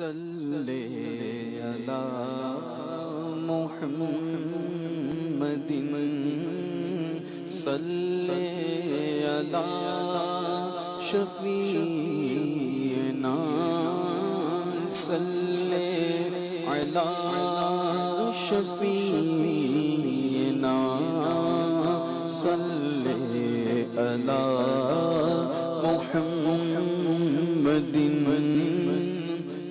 صلی علی محمد صلی علی شفیعنا صلی علی شفیعنا صلی علی محمد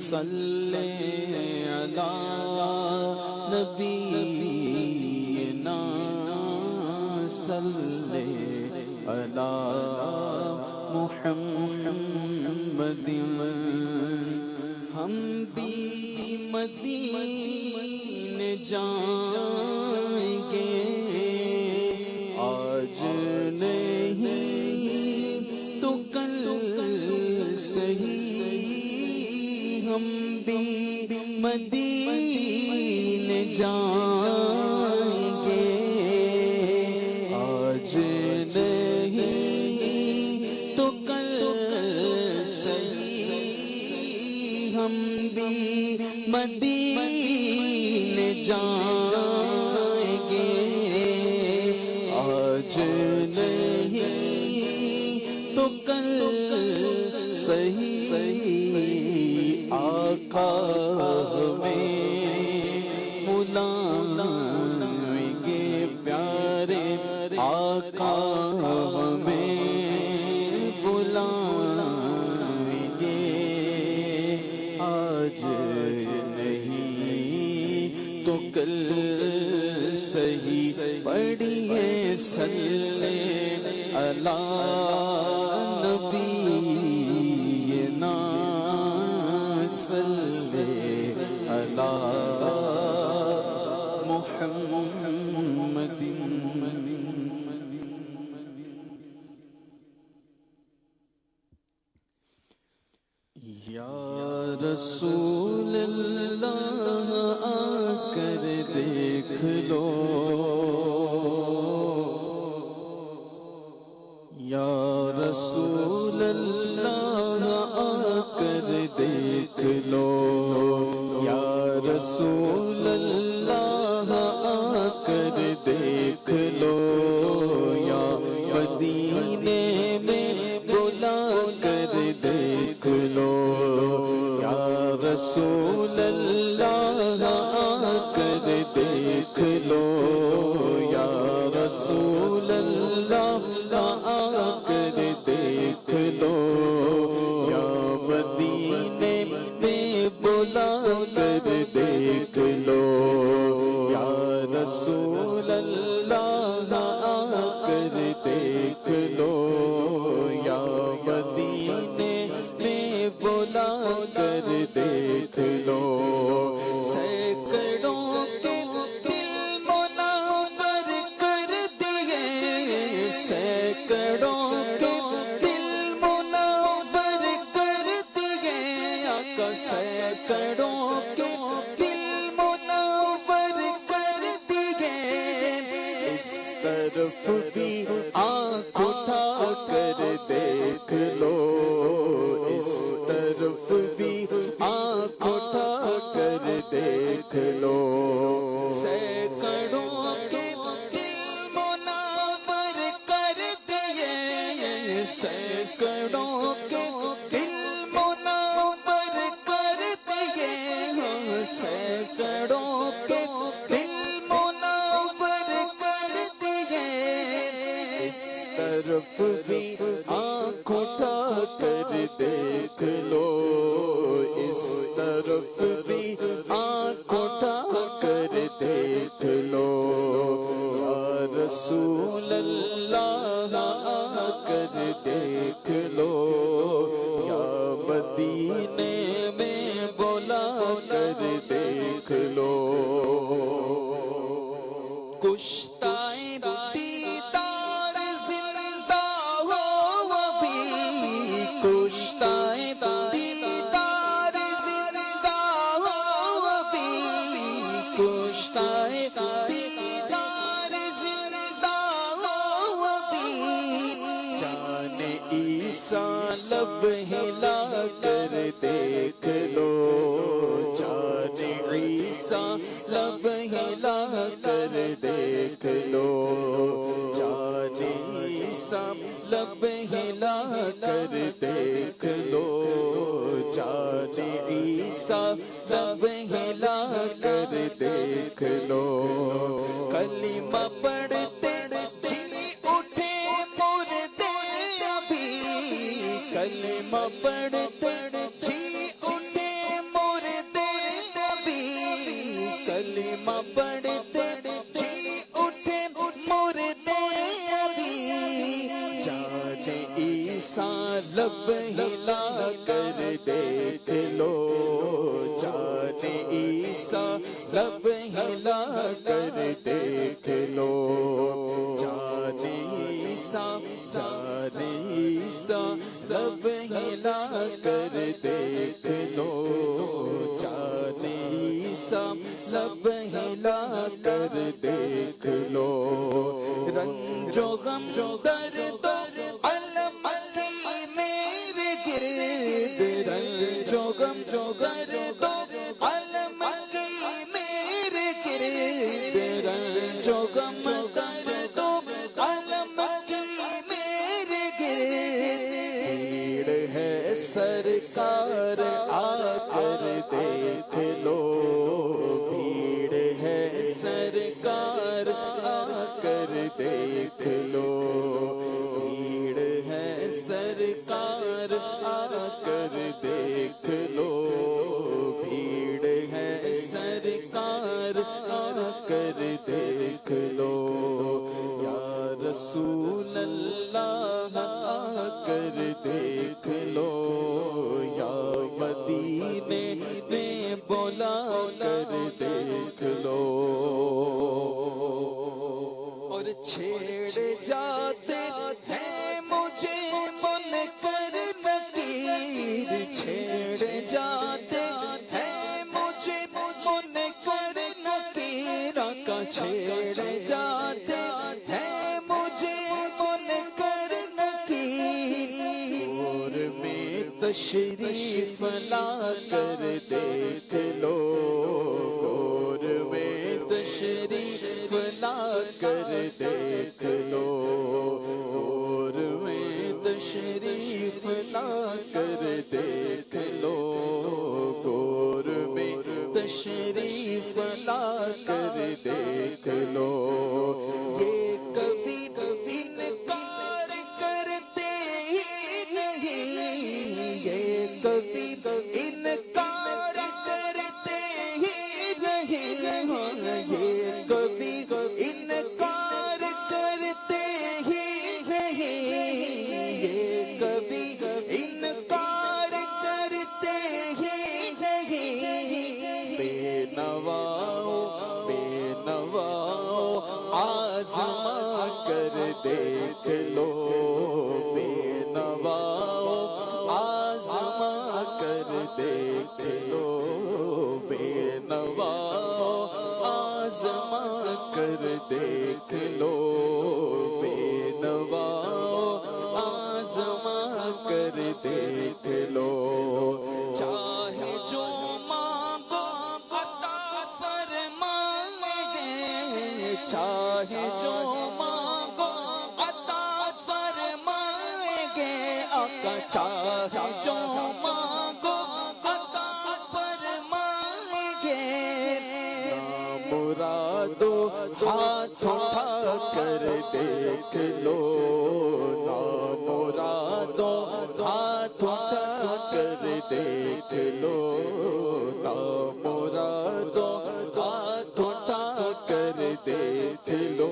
صلی علی نبینا صلی علی محمد ہم بھی مدینے جائیں گے آج نہیں تو کل صحیح ہم بھی مدینے جائیں گے آج نہیں تو کل صحیح ہم بھی مدینے جائیں گے آج نہیں تو کل صحیح آقا ہمیں بلائیں گے پیارے آقا ہمیں بلائیں گے آج نہیں تو کل صحیح پڑھیے صلی علی نبینا صلی علی محمد یا رسول اللہ آ کر دیکھ لو یا رسول اللہ آ کر دیکھ لو یا رسول اللہ آ کر دیکھ لو یا مدینے میں بلا کر دیکھ لو یا رسول اللہ آ کر دیکھ لو یا رسول اللہ آ کر دیکھ لو یا مدینے میں بلا کر دیکھ لو یا رسول اللہ آ کر دیکھ لو یا مدینے میں بلا کر دیکھ لو سینکڑوں کے دل منور کر دیے سینکڑوں کے دل منور کر دیے آقا سینکڑوں کے دل منور کر دیے اس طرف بھی آنکھ اٹھا کر دیکھ لو اس طرف بھی آنکھ اٹھا کر دیکھ لو سینکڑوں کے دل منور کر دیے سینکڑوں کے دل منور کر دیے سینکڑوں کے دل منور کر دیے اس طرف بھی آنکھ اٹھا کر دیکھ لو اس طرف بھی آنکھ اٹھا کر دیکھ لو یا رسول اللہ آ کر دیکھ لو یا مدینے میں بلا کر دیکھ لو کشتائے دیدار زندہ ہو ابھی کشتائے دیدار زندہ ہو ابھی کشتائے دیدار زندہ ہو ابھی جان عیسیٰ لب ہلا کر دیکھ لو ہلا کر دیکھ لو جان عیسیٰ لب ہلا کر دیکھ لو جان عیسیٰ لب ہلا کر دیکھ لو کلمہ پڑھتے جی اٹھے مردے ابھی کلمہ پڑھتے جی اٹھے مردے ابھی کلمہ پڑھتے جی اٹھے مردے ابھی جان عیسیٰ لب ہلا کر دیکھ لو جان عیسیٰ لب ہلا کر دیکھ لو جان عیسیٰ جان عیسیٰ لب ہلا کر دیکھ لو جان عیسیٰ لب ہلا کر دیکھ لو رنج و غم درد و علم کی میرے گرد رنج و غم درد و علم کی میرے گرد رنج و غم درد و علم کی میرے گرد بھیڑ ہے سرکار آ کر دیکھ لو بھیڑ ہے سرکار آ کر دیکھ لو بھیڑ ہے سرکار آ کر دیکھ لو بھیڑ ہے سرکار آ کر دیکھ لو یا رسول اللہ آ کر دیکھ لو یا مدینے میں بولا کر دیکھ لو اور چھیڑ جاتے ہیں مجھے منکر نکیر چھیڑ جاتے ہیں مجھے منکر نکیر آقا چھیڑ جاتے ہیں مجھے منکر نکیر دور میں تشریف لا کر دیکھ لو دور میں تشریف لا کر دیکھ لو دور میں تشریف لا کر دیکھ لو دور میں تشریف لا کر دیکھ لو یہ کبھی کبھی انکار کرتے ہی نہیں یہ کبھی انکار کرتے ہی نہیں یہ کبھی انکار کرتے ہی نہیں یہ کبھی انکار کرتے ہی نہیں بے نواؤ آزما کر دیکھ لو بے نواؤ آزما کر دیکھ لو بے نواؤ آزما کر دیکھ لو بے نواؤ آزما کر دیکھ لو چاہے جو مانگو عطا فرمائیں گے چاہے جو مانگو عطا فرمائیں گے آقا چاہے جو مانگو عطا فرمائیں گے نامرادو ہاتھ اٹھا کر دیکھ لو نامرادو ہاتھ اٹھا کر دیکھ لو نامرادو ہاتھ اٹھا کر دیکھ لو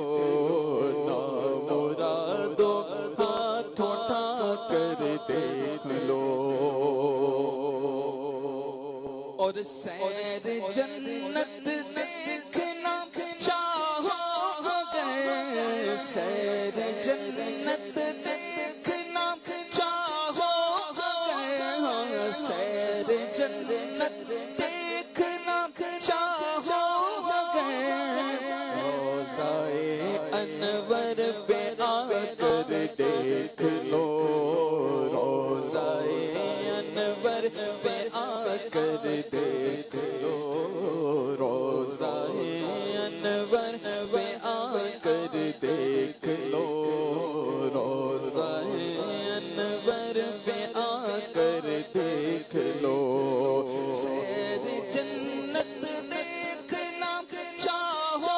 نامرادو ہاتھ اٹھا کر دیکھ لو اور سیر جنت دیکھنا چاہو اگر سیر جنت دیکھنا چاہو اگر سیر جنت دیکھنا چاہو اگر روضائے انور پہ آ کر دیکھ لو روضائے انور پہ آ کر دیکھ لو روضائے انور پہ آ کر دیکھ لو روضہ انور پہ آ کر دیکھ لو سیر جنت دیکھنا چاہو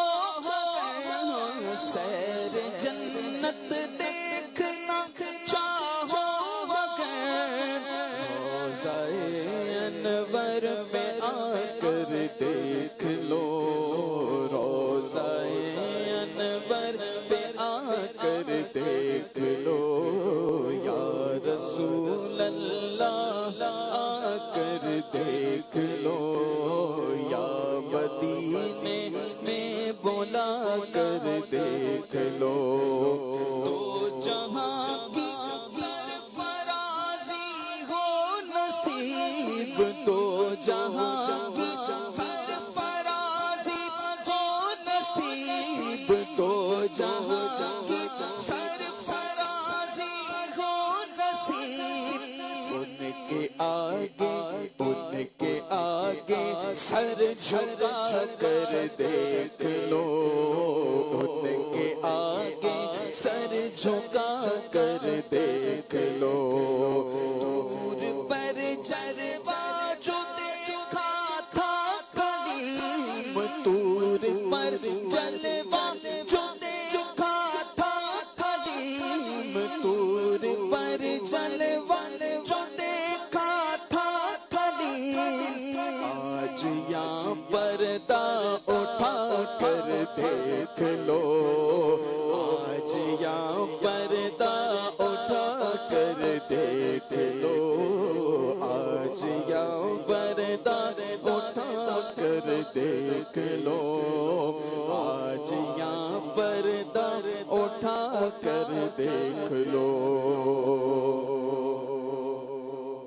اگر سیر جنت دیکھنا چاہو اگر روضہ انور پہ آ کر دیکھ لو روضہ انور پہ آ کر دیکھ لو یا رسول اللہ آ کر دیکھ لو یا مدینے میں بولا کر دیکھ لو دو جہاں کی سرفرازی ہو نصیب دو جہاں کی سرفرازی ہو نصیب دو جہاں کی سرفرازی ہو نصیب ان کے آگے سر جھکا کر دیکھ لو ان کے آگے سر جھکا کر دیکھ لو دور پر جلوہ جو دیکھا تھا کلیم دور پر جلوہ جو دیکھا تھا کلیم دور پر جلوہ جو دیکھا تھا کلیم آج یہاں پردہ اٹھا کر دیکھ لو آج یہاں پردہ اٹھا کر دیکھ لو آج یہاں پردہ اٹھا کر دیکھ لو آج یہاں پردہ اٹھا کر دیکھ لو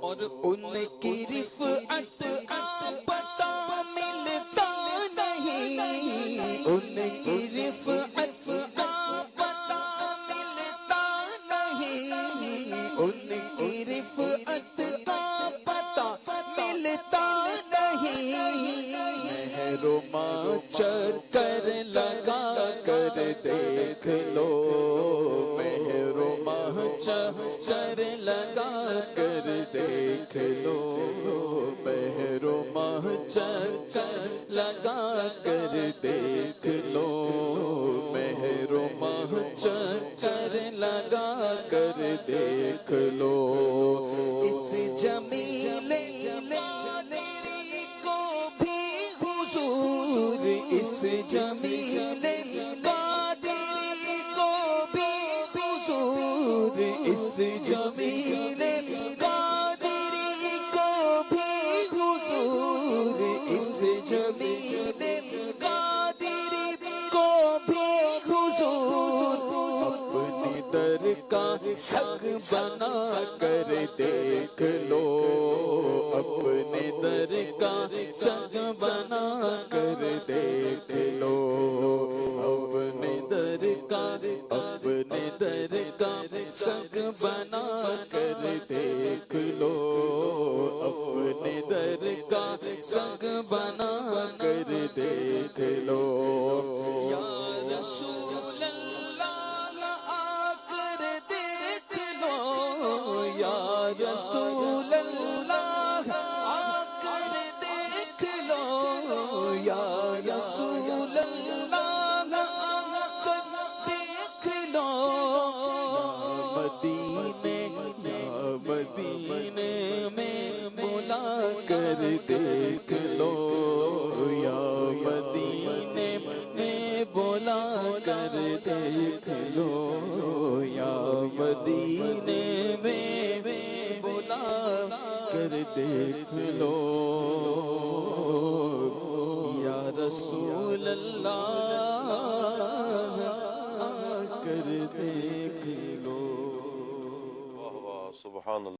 اور ان کی رفعت کا پتہ ملتا نہیں ان کی رفعت کا پتہ ملتا نہیں ان کی رفعت کا پتہ ملتا نہیں محروما چکر لگا کر دیکھ لو محروما چکر لگا کر دیکھ لو محروما چکر لگا کر دیکھ لو محروما چکر لگا کر دیکھ لو اس جمیل قادری کو بھی حضور اس جمیل قادری کو بھی حضور اس جمیل قادری کو بھی حضور اس جمیل قادری کو بھی حضور اپنے در کا سگ بنا کر دیکھ لو اپنے در کا سگ بنا کر دیکھ لو اپنے در کا سگ بنا کر دیکھ لو اپنے در کا سگ بنا کر دیکھ لو یا رسول اللہ آ کر دیکھ لو یا رسول اللہ آ کر دیکھ لو یا رسول اللہ آ کر دیکھ لو مدینے میں بلا کر دیکھ لو یا مدینے میں بلا کر دیکھ لو یا مدینے میں بلا کر دیکھ لو یا رسول اللہ کر دیکھ لو سبحان اللہ